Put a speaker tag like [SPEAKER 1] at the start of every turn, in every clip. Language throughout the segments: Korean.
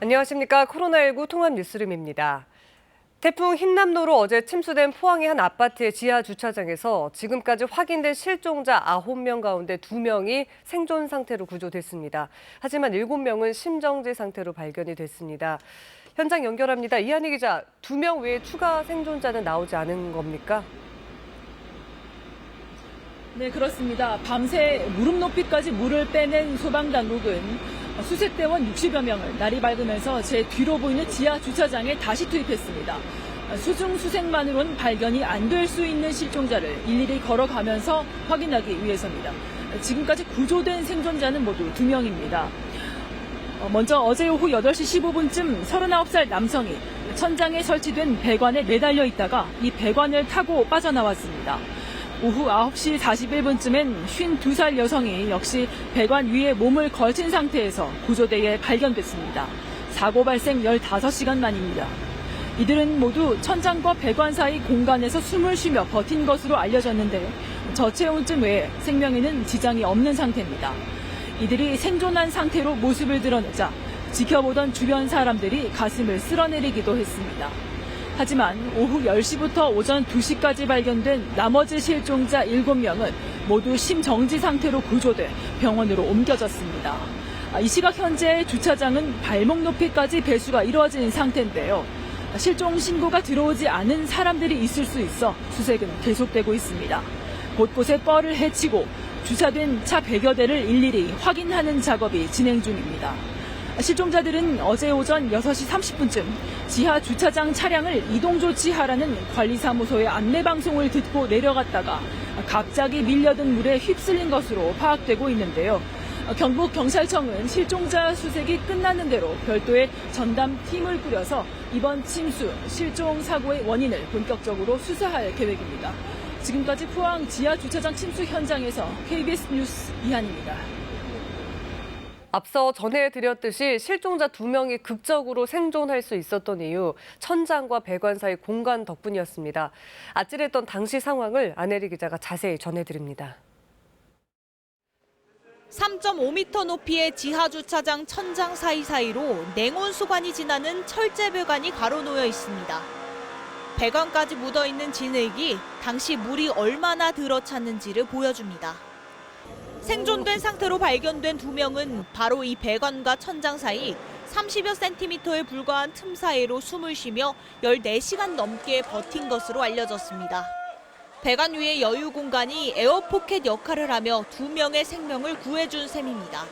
[SPEAKER 1] 안녕하십니까. 코로나19 통합 뉴스룸입니다. 태풍 흰남노로 어제 침수된 포항의 한 아파트의 지하 주차장에서 지금까지 확인된 실종자 9명 가운데 2명이 생존 상태로 구조됐습니다. 하지만 7명은 심정지 상태로 발견이 됐습니다. 현장 연결합니다. 이한희 기자, 2명 외에 추가 생존자는 나오지 않은 겁니까?
[SPEAKER 2] 네, 그렇습니다. 밤새 무릎 높이까지 물을 빼낸 소방당국은 수색대원 60여 명을 날이 밝으면서 제 뒤로 보이는 지하 주차장에 다시 투입했습니다. 수중 수색만으로는 발견이 안 될 수 있는 실종자를 일일이 걸어가면서 확인하기 위해서입니다. 지금까지 구조된 생존자는 모두 2명입니다. 먼저 어제 오후 8시 15분쯤 39살 남성이 천장에 설치된 배관에 매달려 있다가 이 배관을 타고 빠져나왔습니다. 오후 9시 41분쯤엔 52살 여성이 역시 배관 위에 몸을 걸친 상태에서 구조대에 발견됐습니다. 사고 발생 15시간 만입니다. 이들은 모두 천장과 배관 사이 공간에서 숨을 쉬며 버틴 것으로 알려졌는데 저체온증 외에 생명에는 지장이 없는 상태입니다. 이들이 생존한 상태로 모습을 드러내자 지켜보던 주변 사람들이 가슴을 쓸어내리기도 했습니다. 하지만 오후 10시부터 오전 2시까지 발견된 나머지 실종자 7명은 모두 심정지 상태로 구조돼 병원으로 옮겨졌습니다. 이 시각 현재 주차장은 발목 높이까지 배수가 이루어진 상태인데요. 실종 신고가 들어오지 않은 사람들이 있을 수 있어 수색은 계속되고 있습니다. 곳곳에 뻘을 헤치고 주차된 차 100여 대를 일일이 확인하는 작업이 진행 중입니다. 실종자들은 어제 오전 6시 30분쯤 지하 주차장 차량을 이동 조치하라는 관리사무소의 안내방송을 듣고 내려갔다가 갑자기 밀려든 물에 휩쓸린 것으로 파악되고 있는데요. 경북경찰청은 실종자 수색이 끝나는 대로 별도의 전담팀을 꾸려서 이번 침수, 실종 사고의 원인을 본격적으로 수사할 계획입니다. 지금까지 포항 지하 주차장 침수 현장에서 KBS 뉴스 이한입니다.
[SPEAKER 1] 앞서 전해드렸듯이 실종자 2명이 극적으로 생존할 수 있었던 이유, 천장과 배관 사이 공간 덕분이었습니다. 아찔했던 당시 상황을 안혜리 기자가 자세히 전해드립니다.
[SPEAKER 3] 3.5m 높이의 지하 주차장 천장 사이사이로 냉온 수관이 지나는 철제 배관이 가로놓여 있습니다. 배관까지 묻어있는 진흙이 당시 물이 얼마나 들어찼는지를 보여줍니다. 생존된 상태로 발견된 2명은 바로 이 배관과 천장 사이 30여 센티미터에 불과한 틈 사이로 숨을 쉬며 14시간 넘게 버틴 것으로 알려졌습니다. 배관 위의 여유 공간이 에어포켓 역할을 하며 2명의 생명을 구해준 셈입니다.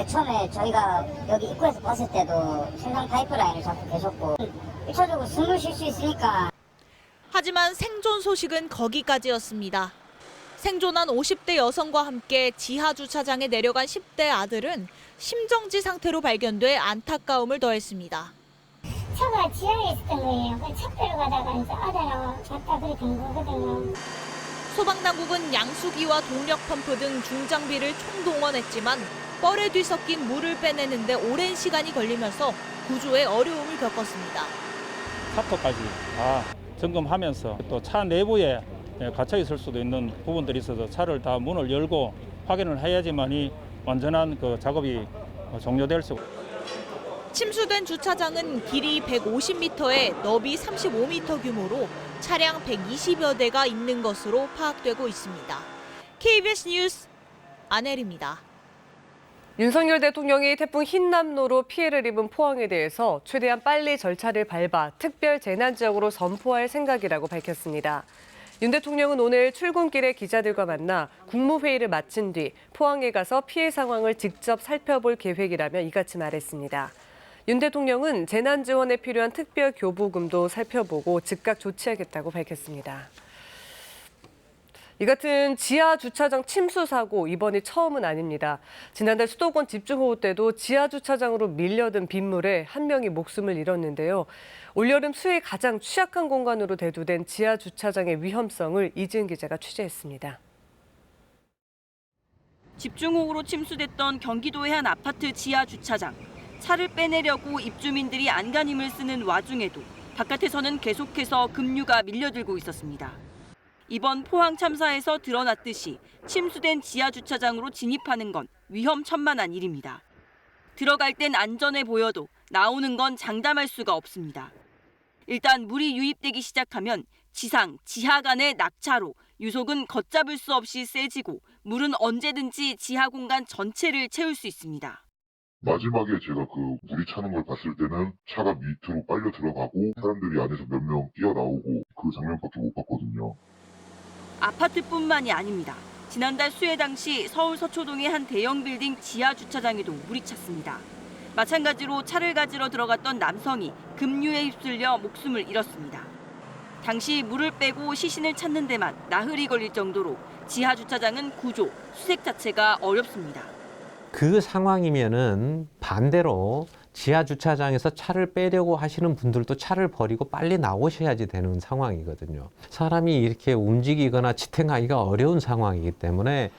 [SPEAKER 4] 처음에 저희가 여기 입구에서 봤을 때도 천장 파이프라인을 잡고 계셨고 1차적으로 숨을 쉴 수 있으니까.
[SPEAKER 3] 하지만 생존 소식은 거기까지였습니다. 생존한 50대 여성과 함께 지하 주차장에 내려간 10대 아들은 심정지 상태로 발견돼 안타까움을 더했습니다.
[SPEAKER 5] 차가 지하에 있었던 거예요. 차 빼러 가다가 이제 아들하고 갔다 그렇게 된 거거든요.
[SPEAKER 3] 소방당국은 양수기와 동력 펌프 등 중장비를 총동원했지만 뻘에 뒤섞인 물을 빼내는데 오랜 시간이 걸리면서 구조에 어려움을 겪었습니다.
[SPEAKER 6] 탑터까지 다 점검하면서 또 차 내부에 갇혀 있을 수도 있는 부분들이 있어서 차를 다 문을 열고 확인을 해야지만이 완전한 그 작업이 종료될 수.
[SPEAKER 3] 침수된 주차장은 길이 150m에 너비 35m 규모로 차량 120여 대가 있는 것으로 파악되고 있습니다. KBS 뉴스 안혜리입니다.
[SPEAKER 1] 윤석열 대통령이 태풍 흰남노로 피해를 입은 포항에 대해서 최대한 빨리 절차를 밟아 특별 재난 지역으로 선포할 생각이라고 밝혔습니다. 윤 대통령은 오늘 출근길에 기자들과 만나 국무회의를 마친 뒤 포항에 가서 피해 상황을 직접 살펴볼 계획이라며 이같이 말했습니다. 윤 대통령은 재난 지원에 필요한 특별 교부금도 살펴보고 즉각 조치하겠다고 밝혔습니다. 이 같은 지하 주차장 침수 사고 이번이 처음은 아닙니다. 지난달 수도권 집중호우 때도 지하 주차장으로 밀려든 빗물에 한 명이 목숨을 잃었는데요. 올여름 수해에 가장 취약한 공간으로 대두된 지하 주차장의 위험성을 이지은 기자가 취재했습니다.
[SPEAKER 7] 집중호우로 침수됐던 경기도의 한 아파트 지하 주차장. 차를 빼내려고 입주민들이 안간힘을 쓰는 와중에도 바깥에서는 계속해서 급류가 밀려들고 있었습니다. 이번 포항 참사에서 드러났듯이 침수된 지하 주차장으로 진입하는 건 위험천만한 일입니다. 들어갈 땐 안전해 보여도 나오는 건 장담할 수가 없습니다. 일단 물이 유입되기 시작하면 지상, 지하 간의 낙차로 유속은 걷잡을 수 없이 세지고 물은 언제든지 지하 공간 전체를 채울 수 있습니다.
[SPEAKER 8] 마지막에 제가 그 물이 차는 걸 봤을 때는 차가 밑으로 빨려 들어가고 사람들이 안에서 몇 명 뛰어나오고 그 장면밖에 못 봤거든요.
[SPEAKER 7] 아파트뿐만이 아닙니다. 지난달 수해 당시 서울 서초동의 한 대형 빌딩 지하 주차장에도 물이 찼습니다. 마찬가지로 차를 가지러 들어갔던 남성이 급류에 휩쓸려 목숨을 잃었습니다. 당시 물을 빼고 시신을 찾는 데만 나흘이 걸릴 정도로 지하 주차장은 구조, 수색 자체가 어렵습니다.
[SPEAKER 9] 그 상황이면은 반대로 지하 주차장에서 차를 빼려고 하시는 분들도 차를 버리고 빨리 나오셔야지 되는 상황이거든요. 사람이 이렇게 움직이거나 지탱하기가 어려운 상황이기 때문에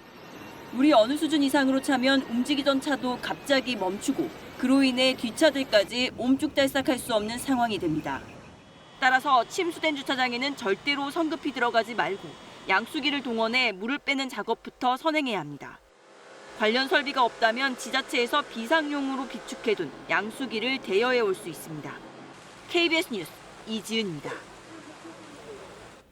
[SPEAKER 7] 물이 어느 수준 이상으로 차면 움직이던 차도 갑자기 멈추고 그로 인해 뒷차들까지 옴쭉달싹할 수 없는 상황이 됩니다. 따라서 침수된 주차장에는 절대로 성급히 들어가지 말고 양수기를 동원해 물을 빼는 작업부터 선행해야 합니다. 관련 설비가 없다면 지자체에서 비상용으로 비축해둔 양수기를 대여해 올 수 있습니다. KBS 뉴스 이지은입니다.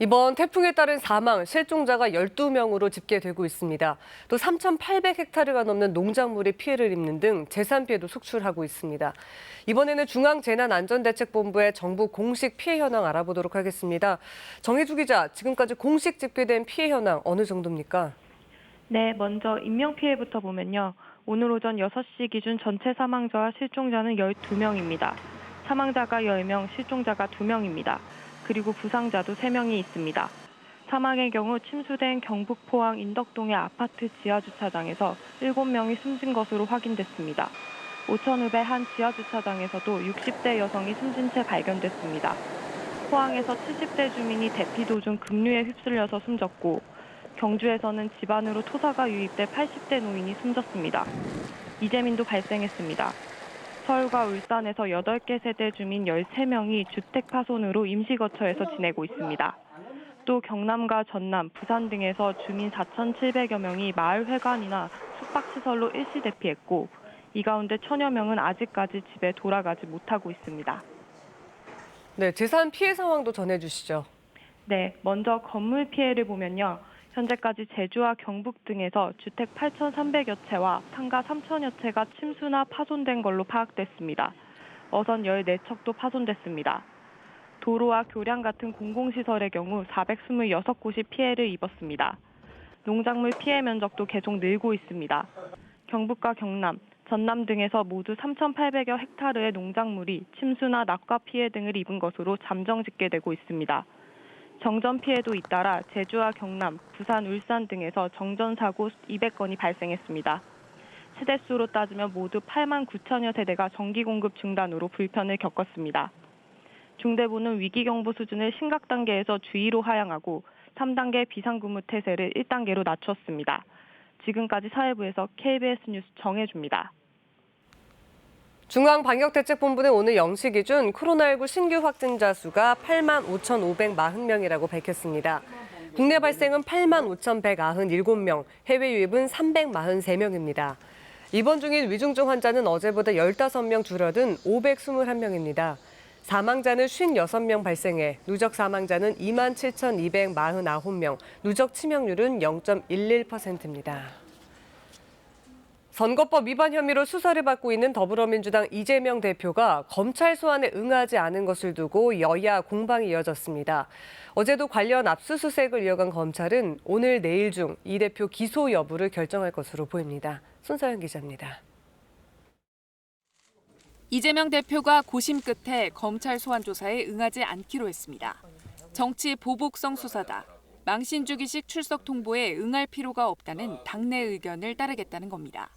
[SPEAKER 1] 이번 태풍에 따른 사망, 실종자가 12명으로 집계되고 있습니다. 또 3,800헥타르가 넘는 농작물이 피해를 입는 등 재산 피해도 속출하고 있습니다. 이번에는 중앙재난안전대책본부의 정부 공식 피해 현황 알아보도록 하겠습니다. 정혜주 기자, 지금까지 공식 집계된 피해 현황 어느 정도입니까?
[SPEAKER 10] 네, 먼저 인명피해부터 보면요. 오늘 오전 6시 기준 전체 사망자와 실종자는 12명입니다. 사망자가 10명, 실종자가 2명입니다. 그리고 부상자도 3명이 있습니다. 사망의 경우 침수된 경북 포항 인덕동의 아파트 지하주차장에서 7명이 숨진 것으로 확인됐습니다. 오천읍의 한 지하주차장에서도 60대 여성이 숨진 채 발견됐습니다. 포항에서 70대 주민이 대피 도중 급류에 휩쓸려서 숨졌고 경주에서는 집안으로 토사가 유입돼 80대 노인이 숨졌습니다. 이재민도 발생했습니다. 서울과 울산에서 8개 세대 주민 13명이 주택 파손으로 임시거처에서 지내고 있습니다. 또 경남과 전남, 부산 등에서 주민 4,700여 명이 마을회관이나 숙박시설로 일시 대피했고 이 가운데 1,000여 명은 아직까지 집에 돌아가지 못하고 있습니다.
[SPEAKER 1] 네, 재산 피해 상황도 전해주시죠.
[SPEAKER 10] 네, 먼저 건물 피해를 보면요. 현재까지 제주와 경북 등에서 주택 8,300여 채와 상가 3,000여 채가 침수나 파손된 걸로 파악됐습니다. 어선 14척도 파손됐습니다. 도로와 교량 같은 공공시설의 경우 426곳이 피해를 입었습니다. 농작물 피해 면적도 계속 늘고 있습니다. 경북과 경남, 전남 등에서 모두 3,800여 헥타르의 농작물이 침수나 낙과 피해 등을 입은 것으로 잠정 집계되고 있습니다. 정전 피해도 잇따라 제주와 경남, 부산, 울산 등에서 정전 사고 200건이 발생했습니다. 세대수로 따지면 모두 8만 9천여 세대가 전기 공급 중단으로 불편을 겪었습니다. 중대본은 위기경보 수준을 심각 단계에서 주의로 하향하고 3단계 비상근무 태세를 1단계로 낮췄습니다. 지금까지 사회부에서 KBS 뉴스 정혜주입니다.
[SPEAKER 1] 중앙방역대책본부는 오늘 0시 기준 코로나19 신규 확진자 수가 8만 5,540명이라고 밝혔습니다. 국내 발생은 8만 5,197명, 해외 유입은 343명입니다. 입원 중인 위중증 환자는 어제보다 15명 줄어든 521명입니다. 사망자는 56명 발생해 누적 사망자는 2만 7,249명, 누적 치명률은 0.11%입니다. 선거법 위반 혐의로 수사를 받고 있는 더불어민주당 이재명 대표가 검찰 소환에 응하지 않은 것을 두고 여야 공방이 이어졌습니다. 어제도 관련 압수수색을 이어간 검찰은 오늘 내일 중 이 대표 기소 여부를 결정할 것으로 보입니다. 손서연 기자입니다.
[SPEAKER 11] 이재명 대표가 고심 끝에 검찰 소환 조사에 응하지 않기로 했습니다. 정치 보복성 수사다. 망신주기식 출석 통보에 응할 필요가 없다는 당내 의견을 따르겠다는 겁니다.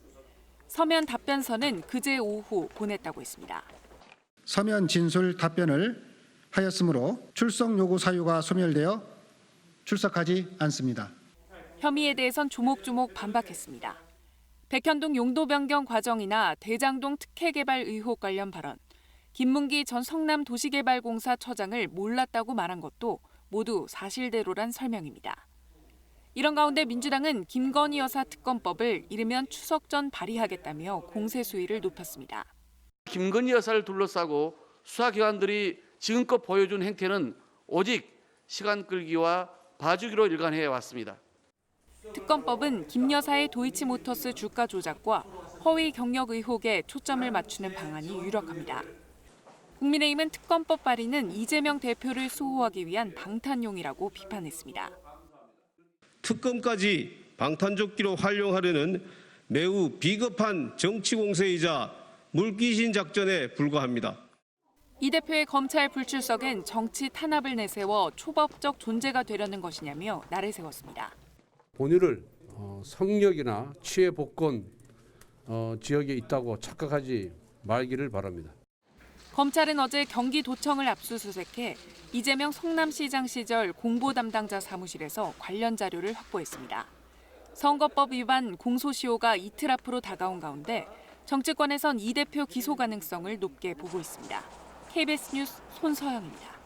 [SPEAKER 11] 서면 답변서는 그제 오후 보냈다고 했습니다.
[SPEAKER 12] 서면 진술 답변을 하였으므로 출석 요구 사유가 소멸되어 출석하지 않습니다.
[SPEAKER 11] 혐의에 대해선 조목조목 반박했습니다. 백현동 용도 변경 과정이나 대장동 특혜 개발 의혹 관련 발언, 김문기 전 성남도시개발공사 처장을 몰랐다고 말한 것도 모두 사실대로란 설명입니다. 이런 가운데 민주당은 김건희 여사 특검법을 이르면 추석 전 발의하겠다며 공세 수위를 높였습니다.
[SPEAKER 13] 김건희 여사를 둘러싸고 수사기관들이 지금껏 보여준 행태는 오직 시간 끌기와 봐주기로 일관해 왔습니다.
[SPEAKER 11] 특검법은 김 여사의 도이치모터스 주가 조작과 허위 경력 의혹에 초점을 맞추는 방안이 유력합니다. 국민의힘은 특검법 발의는 이재명 대표를 수호하기 위한 방탄용이라고 비판했습니다.
[SPEAKER 14] 특검까지 방탄조끼로 활용하려는 매우 비겁한 정치 공세이자 물귀신 작전에 불과합니다.
[SPEAKER 11] 이 대표의 검찰 불출석엔 정치 탄압을 내세워 초법적 존재가 되려는 것이냐며 날을 세웠습니다.
[SPEAKER 15] 본인을 성역이나 치해 복권 지역에 있다고 착각하지 말기를 바랍니다.
[SPEAKER 11] 검찰은 어제 경기도청을 압수수색해 이재명 성남시장 시절 공보 담당자 사무실에서 관련 자료를 확보했습니다. 선거법 위반 공소시효가 이틀 앞으로 다가온 가운데 정치권에선 이 대표 기소 가능성을 높게 보고 있습니다. KBS 뉴스 손서영입니다.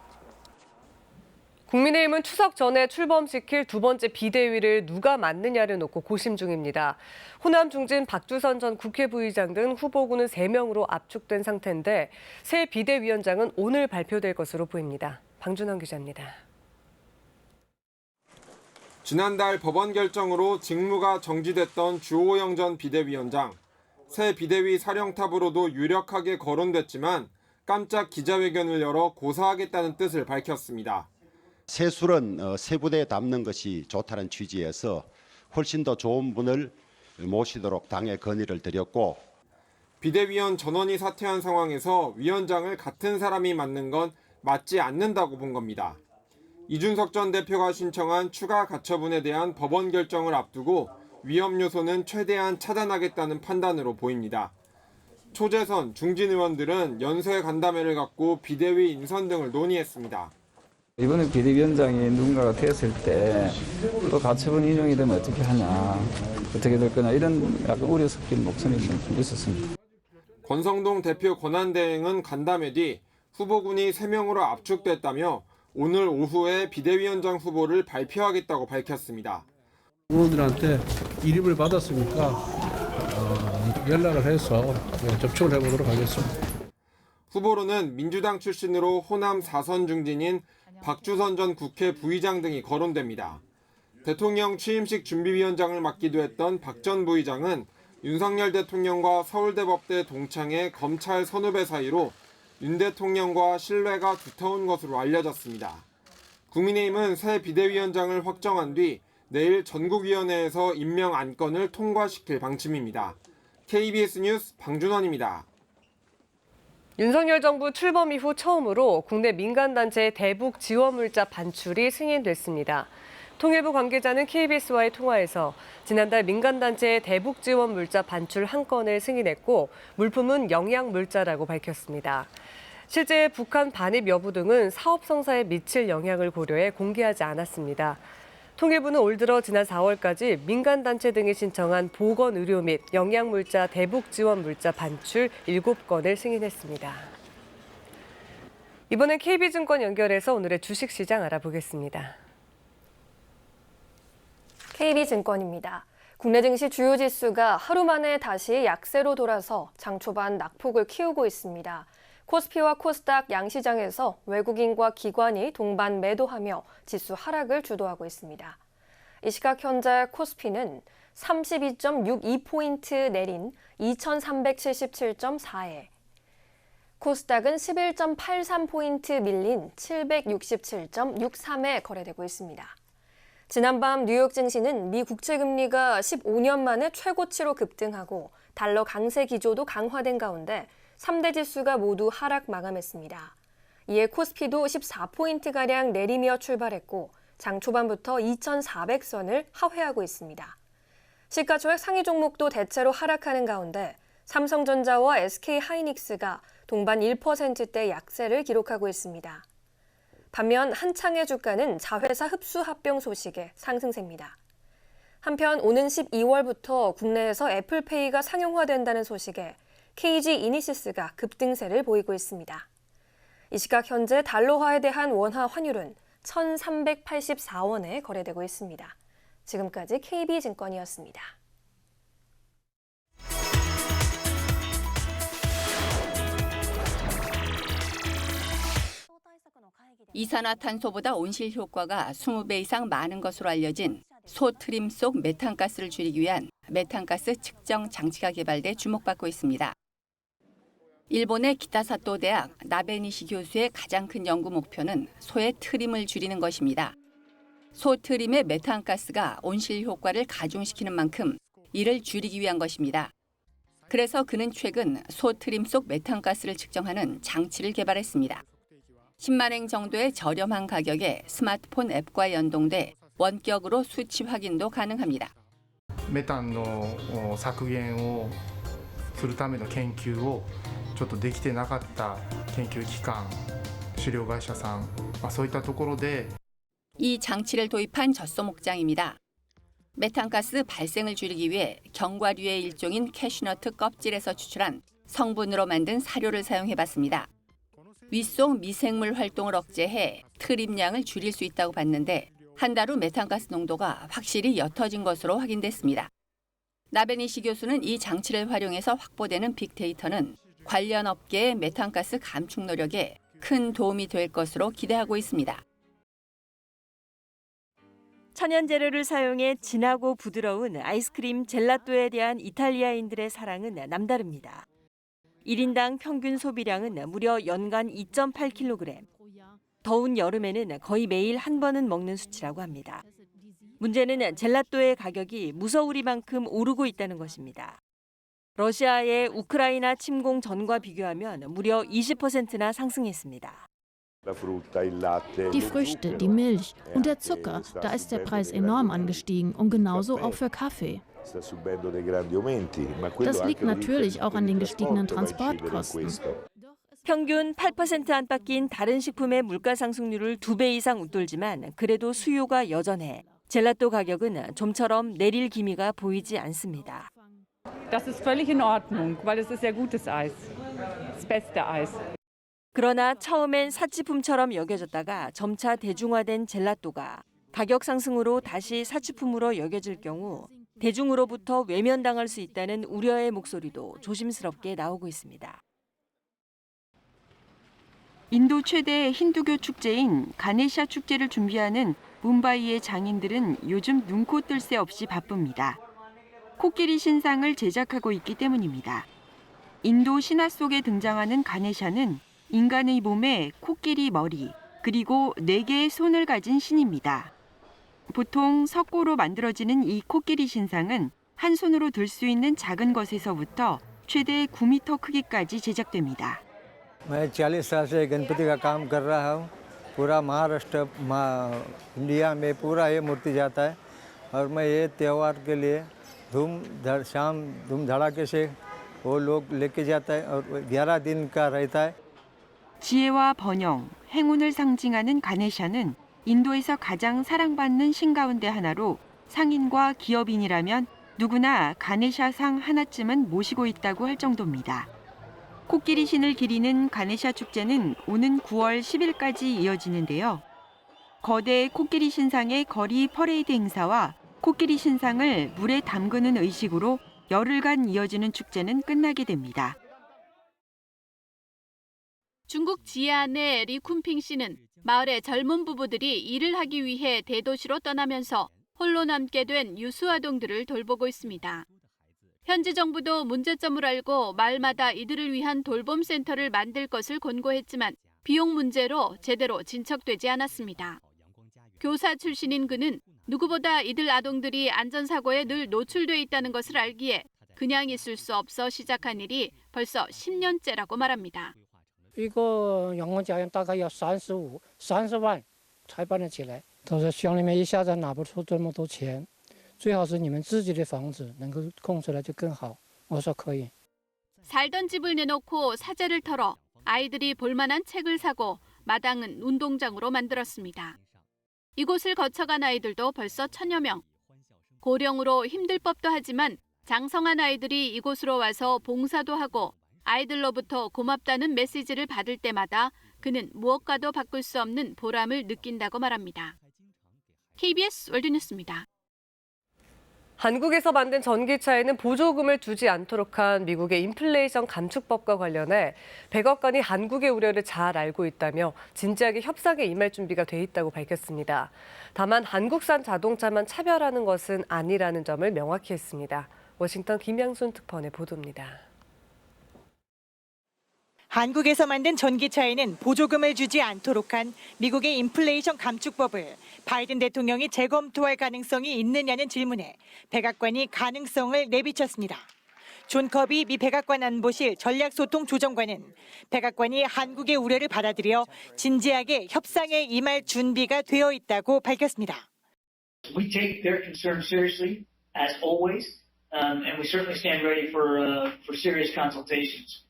[SPEAKER 1] 국민의힘은 추석 전에 출범시킬 두 번째 비대위를 누가 맡느냐를 놓고 고심 중입니다. 호남 중진 박주선 전 국회 부의장 등 후보군은 3명으로 압축된 상태인데 새 비대위원장은 오늘 발표될 것으로 보입니다. 방준원 기자입니다.
[SPEAKER 16] 지난달 법원 결정으로 직무가 정지됐던 주호영 전 비대위원장. 새 비대위 사령탑으로도 유력하게 거론됐지만 깜짝 기자회견을 열어 고사하겠다는 뜻을 밝혔습니다.
[SPEAKER 17] 세술은 세 부대에 담는 것이 좋다는 취지에서 훨씬 더 좋은 분을 모시도록 당에 건의를 드렸고,
[SPEAKER 16] 비대위원 전원이 사퇴한 상황에서 위원장을 같은 사람이 맡는 건 맞지 않는다고 본 겁니다. 이준석 전 대표가 신청한 추가 가처분에 대한 법원 결정을 앞두고 위험 요소는 최대한 차단하겠다는 판단으로 보입니다. 초재선, 중진 의원들은 연쇄 간담회를 갖고 비대위 인선 등을 논의했습니다.
[SPEAKER 18] 이번에 비대위원장이 누군가가 되었을 때 또 가처분 인용이 되면 어떻게 하냐, 어떻게 될 거냐, 이런 약간 우려 섞인 목소리가 좀 있었습니다.
[SPEAKER 16] 권성동 대표 권한대행은 간담회 뒤 후보군이 3명으로 압축됐다며 오늘 오후에 비대위원장 후보를 발표하겠다고 밝혔습니다.
[SPEAKER 15] 의원들한테 일임을 받았으니까 연락을 해서 접촉을 해보도록 하겠습니다.
[SPEAKER 16] 후보로는 민주당 출신으로 호남 4선 중진인 박주선 전 국회 부의장 등이 거론됩니다. 대통령 취임식 준비위원장을 맡기도 했던 박 전 부의장은 윤석열 대통령과 서울대법대 동창의 검찰 선후배 사이로 윤 대통령과 신뢰가 두터운 것으로 알려졌습니다. 국민의힘은 새 비대위원장을 확정한 뒤 내일 전국위원회에서 임명 안건을 통과시킬 방침입니다. KBS 뉴스 방준원입니다.
[SPEAKER 1] 윤석열 정부 출범 이후 처음으로 국내 민간단체의 대북 지원 물자 반출이 승인됐습니다. 통일부 관계자는 KBS와의 통화에서 지난달 민간단체의 대북 지원 물자 반출 한 건을 승인했고 물품은 영양 물자라고 밝혔습니다. 실제 북한 반입 여부 등은 사업 성사에 미칠 영향을 고려해 공개하지 않았습니다. 통일부는 올 들어 지난 4월까지 민간단체 등이 신청한 보건의료 및 영양물자 대북 지원 물자 반출 7건을 승인했습니다. 이번엔 KB증권 연결해서 오늘의 주식시장 알아보겠습니다.
[SPEAKER 19] KB증권입니다. 국내 증시 주요 지수가 하루 만에 다시 약세로 돌아서 장 초반 낙폭을 키우고 있습니다. 코스피와 코스닥 양시장에서 외국인과 기관이 동반 매도하며 지수 하락을 주도하고 있습니다. 이 시각 현재 코스피는 32.62포인트 내린 2377.4에, 코스닥은 11.83포인트 밀린 767.63에 거래되고 있습니다. 지난밤 뉴욕 증시는 미 국채금리가 15년 만에 최고치로 급등하고 달러 강세 기조도 강화된 가운데 3대 지수가 모두 하락 마감했습니다. 이에 코스피도 14포인트가량 내리며 출발했고 장 초반부터 2,400선을 하회하고 있습니다. 시가총액 상위 종목도 대체로 하락하는 가운데 삼성전자와 SK하이닉스가 동반 1%대 약세를 기록하고 있습니다. 반면 한창의 주가는 자회사 흡수 합병 소식에 상승세입니다. 한편 오는 12월부터 국내에서 애플페이가 상용화된다는 소식에 KG 이니시스가 급등세를 보이고 있습니다. 이 시각 현재 달러화에 대한 원화 환율은 1,384원에 거래되고 있습니다. 지금까지 KB증권이었습니다.
[SPEAKER 20] 이산화탄소보다 온실 효과가 20배 이상 많은 것으로 알려진 소 트림 속 메탄가스를 줄이기 위한 메탄가스 측정 장치가 개발돼 주목받고 있습니다. 일본의 기타사토 대학 나베니시 교수의 가장 큰 연구 목표는 소의 트림을 줄이는 것입니다. 소 트림의 메탄가스가 온실 효과를 가중시키는 만큼 이를 줄이기 위한 것입니다. 그래서 그는 최근 소 트림 속 메탄가스를 측정하는 장치를 개발했습니다. 10만 엔 정도의 저렴한 가격에 스마트폰 앱과 연동돼 원격으로 수치 확인도 가능합니다.
[SPEAKER 21] メタンの削減をするための研究をちょっとできてなかった研究機関、飼料会社さん、そういったところで
[SPEAKER 20] 이 장치를 도입한 젖소 목장입니다. 메탄가스 발생을 줄이기 위해 견과류의 일종인 캐슈너트 껍질에서 추출한 성분으로 만든 사료를 사용해봤습니다. 윗속 미생물 활동을 억제해 트림량을 줄일 수 있다고 봤는데 한 달 후 메탄가스 농도가 확실히 옅어진 것으로 확인됐습니다. 나베니시 교수는 이 장치를 활용해서 확보되는 빅데이터는 관련 업계의 메탄가스 감축 노력에 큰 도움이 될 것으로 기대하고 있습니다.
[SPEAKER 22] 천연 재료를 사용해 진하고 부드러운 아이스크림 젤라또에 대한 이탈리아인들의 사랑은 남다릅니다. 1인당 평균 소비량은 무려 연간 2.8kg. 더운 여름에는 거의 매일 한 번은 먹는 수치라고 합니다. 문제는 젤라또의 가격이 무서우리만큼 오르고 있다는 것입니다. 러시아의 우크라이나 침공 전과 비교하면 무려 20%나 상승했습니다.
[SPEAKER 23] Die Früchte, die Milch und der Zucker, da ist der Preis enorm angestiegen und genauso auch für Kaffee. Das liegt natürlich auch an den gestiegenen Transportkosten.
[SPEAKER 22] 평균 8% 안팎인 다른 식품의 물가 상승률을 2배 이상 웃돌지만 그래도 수요가 여전해 젤라또 가격은 좀처럼 내릴 기미가 보이지 않습니다.
[SPEAKER 24] Das ist völlig in Ordnung, weil es ist sehr gutes Eis. Das beste Eis.
[SPEAKER 22] 그러나 처음엔 사치품처럼 여겨졌다가 점차 대중화된 젤라또가 가격 상승으로 다시 사치품으로 여겨질 경우 대중으로부터 외면당할 수 있다는 우려의 목소리도 조심스럽게 나오고 있습니다.
[SPEAKER 7] 인도 최대 힌두교 축제인 가네샤 축제를 준비하는 뭄바이의 장인들은 요즘 눈코 뜰 새 없이 바쁩니다. 코끼리 신상을 제작하고 있기 때문입니다. 인도 신화 속에 등장하는 가네샤는 인간의 몸에 코끼리 머리, 그리고 4개의 손을 가진 신입니다. 보통 석고로 만들어지는 이 코끼리 신상은 한 손으로 들 수 있는 작은 것에서부터 최대 9m 크기까지 제작됩니다.
[SPEAKER 25] मैं 40 साल से गणपति का काम कर रहा हूँ। पूरा महाराष्ट्र इंडिया में पूरा ये मूर्ति जाता है और मैं ये त्यौहार के लिए धूम धड़ाके से वो लोग लेके जाता है और 11 दिन का रहता है.
[SPEAKER 7] 지혜와 번영, 행운을 상징하는 가네샤는 인도에서 가장 사랑받는 신 가운데 하나로 상인과 기업인이라면 누구나 가네샤 상 하나쯤은 모시고 있다고 할 정도입니다. 코끼리 신을 기리는 가네샤 축제는 오는 9월 10일까지 이어지는데요. 거대 코끼리 신상의 거리 퍼레이드 행사와 코끼리 신상을 물에 담그는 의식으로 열흘간 이어지는 축제는 끝나게 됩니다.
[SPEAKER 11] 중국 지안의 리쿤핑 씨는 마을의 젊은 부부들이 일을 하기 위해 대도시로 떠나면서 홀로 남게 된 유수아동들을 돌보고 있습니다. 현지 정부도 문제점을 알고 마을마다 이들을 위한 돌봄 센터를 만들 것을 권고했지만 비용 문제로 제대로 진척되지 않았습니다. 교사 출신인 그는 누구보다 이들 아동들이 안전사고에 늘 노출돼 있다는 것을 알기에 그냥 있을 수 없어 시작한 일이 벌써 10년째라고 말합니다.
[SPEAKER 26] 一个养护家园大概要30万才办得起来。他说乡里面一下子拿不出这么多钱，最好是你们自己的房子能够空出来就更好。我说可以。
[SPEAKER 11] 살던 집을 내놓고 사재를 털어 아이들이 볼만한 책을 사고 마당은 운동장으로 만들었습니다. 이곳을 거쳐간 아이들도 벌써 1000여 명. 고령으로 힘들 법도 하지만 장성한 아이들이 이곳으로 와서 봉사도 하고 아이들로부터 고맙다는 메시지를 받을 때마다 그는 무엇과도 바꿀 수 없는 보람을 느낀다고 말합니다. KBS 월드뉴스입니다.
[SPEAKER 1] 한국에서 만든 전기차에는 보조금을 주지 않도록 한 미국의 인플레이션 감축법과 관련해 백악관이 한국의 우려를 잘 알고 있다며 진지하게 협상에 임할 준비가 돼 있다고 밝혔습니다. 다만 한국산 자동차만 차별하는 것은 아니라는 점을 명확히 했습니다. 워싱턴 김양순 특파원의 보도입니다.
[SPEAKER 2] 한국에서 만든 전기차에는 보조금을 주지 않도록 한 미국의 인플레이션 감축법을 바이든 대통령이 재검토할 가능성이 있느냐는 질문에 백악관이 가능성을 내비쳤습니다. 존 커비 미 백악관 안보실 전략소통조정관은 백악관이 한국의 우려를 받아들여 진지하게 협상에 임할 준비가 되어 있다고 밝혔습니다.
[SPEAKER 3] We take their concerns seriously, as always, and we certainly stand ready for serious consultations.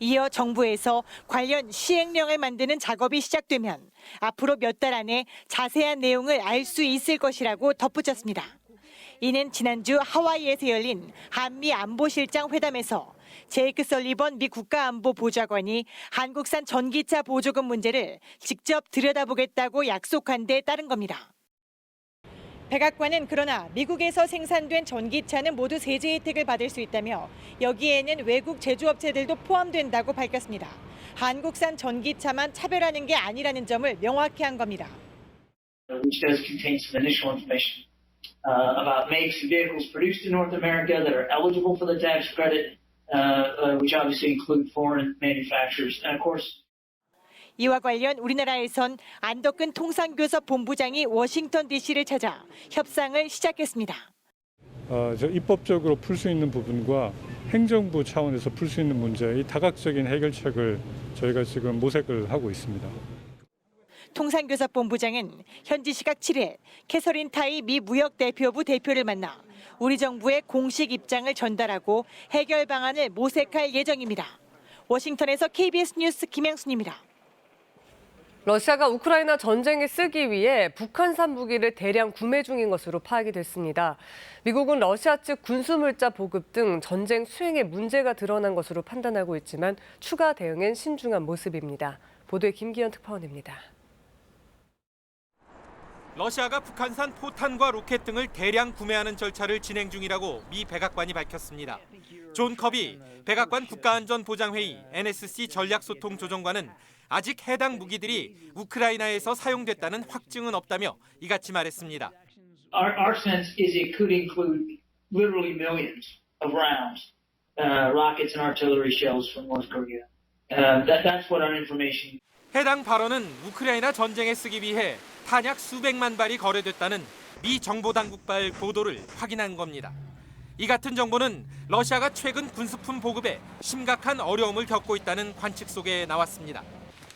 [SPEAKER 2] 이어 정부에서 관련 시행령을 만드는 작업이 시작되면 앞으로 몇 달 안에 자세한 내용을 알 수 있을 것이라고 덧붙였습니다. 이는 지난주 하와이에서 열린 한미 안보실장 회담에서 제이크 설리번 미 국가안보보좌관이 한국산 전기차 보조금 문제를 직접 들여다보겠다고 약속한 데 따른 겁니다. 백악관은 그러나 미국에서 생산된 전기차는 모두 세제 혜택을 받을 수 있다며 여기에는 외국 제조업체들도 포함된다고 밝혔습니다. 한국산 전기차만 차별하는 게 아니라는 점을 명확히 한 겁니다.
[SPEAKER 3] Which does contain some initial information about makes and vehicles produced in North America that are eligible for the tax credit, which obviously include foreign manufacturers. And of course,
[SPEAKER 2] 이와 관련 우리나라에선 안덕근 통상교섭 본부장이 워싱턴 DC를 찾아 협상을 시작했습니다.
[SPEAKER 4] 입법적으로 풀 수 있는 부분과 행정부 차원에서 풀 수 있는 문제의 다각적인 해결책을 저희가 지금 모색을 하고 있습니다.
[SPEAKER 2] 통상교섭 본부장은 현지 시각 7일 캐서린 타이 미 무역대표부 대표를 만나 우리 정부의 공식 입장을 전달하고 해결 방안을 모색할 예정입니다. 워싱턴에서 KBS 뉴스 김양순입니다.
[SPEAKER 1] 러시아가 우크라이나 전쟁에 쓰기 위해 북한산 무기를 대량 구매 중인 것으로 파악이 됐습니다. 미국은 러시아 측 군수물자 보급 등 전쟁 수행에 문제가 드러난 것으로 판단하고 있지만 추가 대응엔 신중한 모습입니다. 보도에 김기현 특파원입니다.
[SPEAKER 5] 러시아가 북한산 포탄과 로켓 등을 대량 구매하는 절차를 진행 중이라고 미 백악관이 밝혔습니다. 존 커비 백악관 국가안전보장회의 NSC 전략소통조정관은 아직 해당 무기들이 우크라이나에서 사용됐다는 확증은 없다며 이같이 말했습니다.
[SPEAKER 3] our sense is it could include literally millions of rounds, rockets and artillery shells from North Korea. That's what our information.
[SPEAKER 5] 해당 발언은 우크라이나 전쟁에 쓰기 위해 탄약 수백만 발이 거래됐다는 미 정보당국발 보도를 확인한 겁니다. 이 같은 정보는 러시아가 최근 군수품 보급에 심각한 어려움을 겪고 있다는 관측 속에 나왔습니다.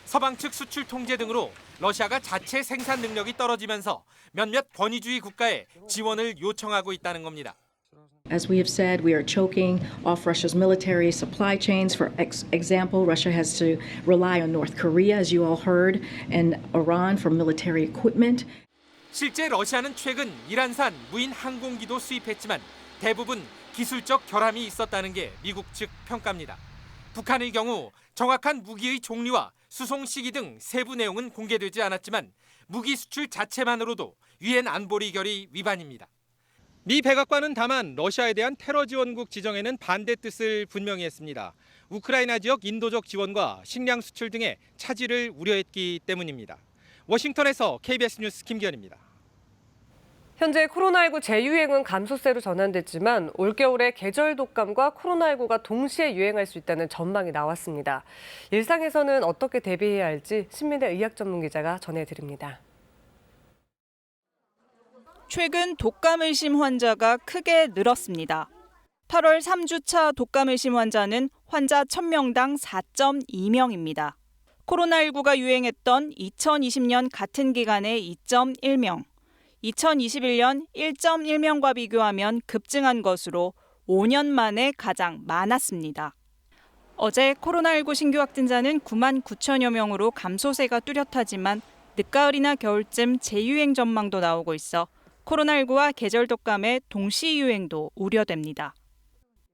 [SPEAKER 5] 서방 측 수출 통제 등으로 러시아가 자체 생산 능력이 떨어지면서 몇몇 권위주의 국가에 지원을 요청하고 있다는 겁니다.
[SPEAKER 6] As we have said, we are choking off Russia's military supply chains. For example, Russia has to rely on North Korea, as you all heard, and Iran for military equipment.
[SPEAKER 5] 실제 러시아는 최근 이란산 무인 항공기도 수입했지만 대부분 기술적 결함이 있었다는 게 미국 측 평가입니다. 북한의 경우 정확한 무기의 종류와 수송 시기 등 세부 내용은 공개되지 않았지만 무기 수출 자체만으로도 유엔 안보리 결의 위반입니다. 미 백악관은 다만 러시아에 대한 테러 지원국 지정에는 반대 뜻을 분명히 했습니다. 우크라이나 지역 인도적 지원과 식량 수출 등의 차질을 우려했기 때문입니다. 워싱턴에서 KBS 뉴스 김기현입니다.
[SPEAKER 1] 현재 코로나19 재유행은 감소세로 전환됐지만 올겨울에 계절 독감과 코로나19가 동시에 유행할 수 있다는 전망이 나왔습니다. 일상에서는 어떻게 대비해야 할지 신민대 의학 전문 기자가 전해드립니다.
[SPEAKER 8] 최근 독감 의심 환자가 크게 늘었습니다. 8월 3주차 독감 의심 환자는 환자 1000명당 4.2명입니다. 코로나19가 유행했던 2020년 같은 기간에 2.1명, 2021년 1.1명과 비교하면 급증한 것으로 5년 만에 가장 많았습니다. 어제 코로나19 신규 확진자는 9만 9천여 명으로 감소세가 뚜렷하지만 늦가을이나 겨울쯤 재유행 전망도 나오고 있어 코로나19와 계절 독감의 동시 유행도 우려됩니다.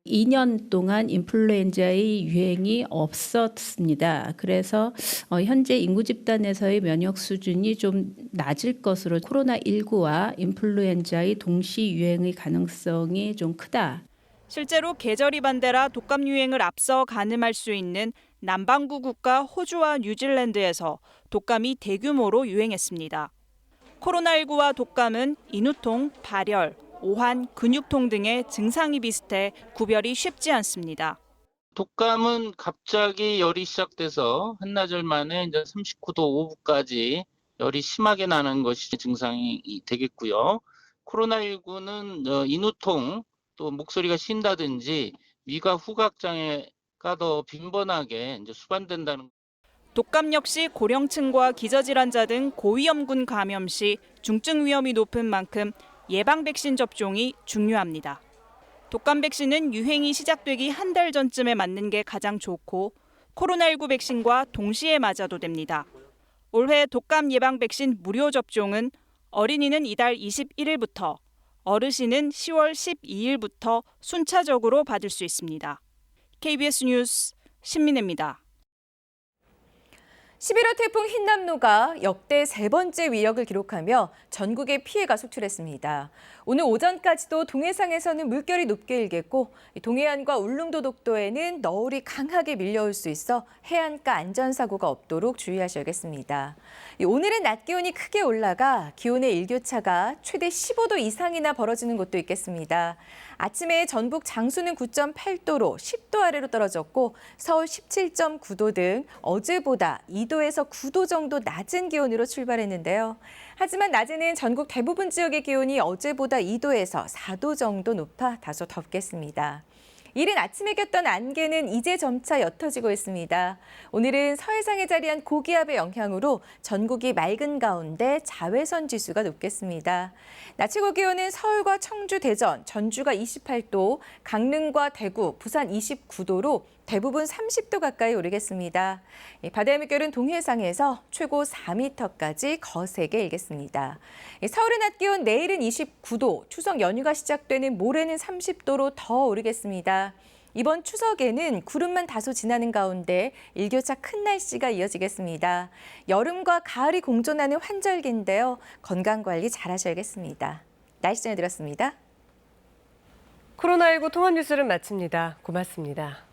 [SPEAKER 9] 2년 동안 인플루엔자의 유행이 없었습니다. 그래서 현재 인구 집단에서의 면역 수준이 좀 낮을 것으로 코로나19와 인플루엔자의 동시 유행의 가능성이 좀 크다.
[SPEAKER 8] 실제로 계절이 반대라 독감 유행을 앞서 가늠할 수 있는 남반구 국가 호주와 뉴질랜드에서 독감이 대규모로 유행했습니다. 코로나19와 독감은 인후통, 발열, 오한, 근육통 등의 증상이 비슷해 구별이 쉽지 않습니다.
[SPEAKER 10] 독감은 갑자기 열이 시작돼서 한나절 만에 이제 39도 5분까지 열이 심하게 나는 것이 증상이 되겠고요. 코로나19는 인후통, 또 목소리가 쉰다든지 미가 후각 장애가 더 빈번하게 이제 수반된다는.
[SPEAKER 8] 독감 역시 고령층과 기저질환자 등 고위험군 감염 시 중증 위험이 높은 만큼 예방 백신 접종이 중요합니다. 독감 백신은 유행이 시작되기 한 달 전쯤에 맞는 게 가장 좋고 코로나19 백신과 동시에 맞아도 됩니다. 올해 독감 예방 백신 무료 접종은 어린이는 이달 21일부터, 어르신은 10월 12일부터 순차적으로 받을 수 있습니다. KBS 뉴스 신민혜입니다.
[SPEAKER 12] 11호 태풍 흰남노가 역대 3번째 위력을 기록하며 전국에 피해가 속출했습니다. 오늘 오전까지도 동해상에서는 물결이 높게 일겠고 동해안과 울릉도 독도에는 너울이 강하게 밀려올 수 있어 해안가 안전사고가 없도록 주의하셔야겠습니다. 오늘은 낮 기온이 크게 올라가 기온의 일교차가 최대 15도 이상이나 벌어지는 곳도 있겠습니다. 아침에 전북 장수는 9.8도로 10도 아래로 떨어졌고 서울 17.9도 등 어제보다 2도에서 9도 정도 낮은 기온으로 출발했는데요. 하지만 낮에는 전국 대부분 지역의 기온이 어제보다 2도에서 4도 정도 높아 다소 덥겠습니다. 이른 아침에 꼈던 안개는 이제 점차 옅어지고 있습니다. 오늘은 서해상에 자리한 고기압의 영향으로 전국이 맑은 가운데 자외선 지수가 높겠습니다. 낮 최고 기온은 서울과 청주, 대전, 전주가 28도, 강릉과 대구, 부산 29도로 대부분 30도 가까이 오르겠습니다. 바다의 물결은 동해상에서 최고 4m까지 거세게 일겠습니다. 서울의 낮 기온 내일은 29도, 추석 연휴가 시작되는 모레는 30도로 더 오르겠습니다. 이번 추석에는 구름만 다소 지나는 가운데 일교차 큰 날씨가 이어지겠습니다. 여름과 가을이 공존하는 환절기인데요. 건강관리 잘 하셔야겠습니다. 날씨 전해드렸습니다.
[SPEAKER 1] 코로나19 통합 뉴스를 마칩니다. 고맙습니다.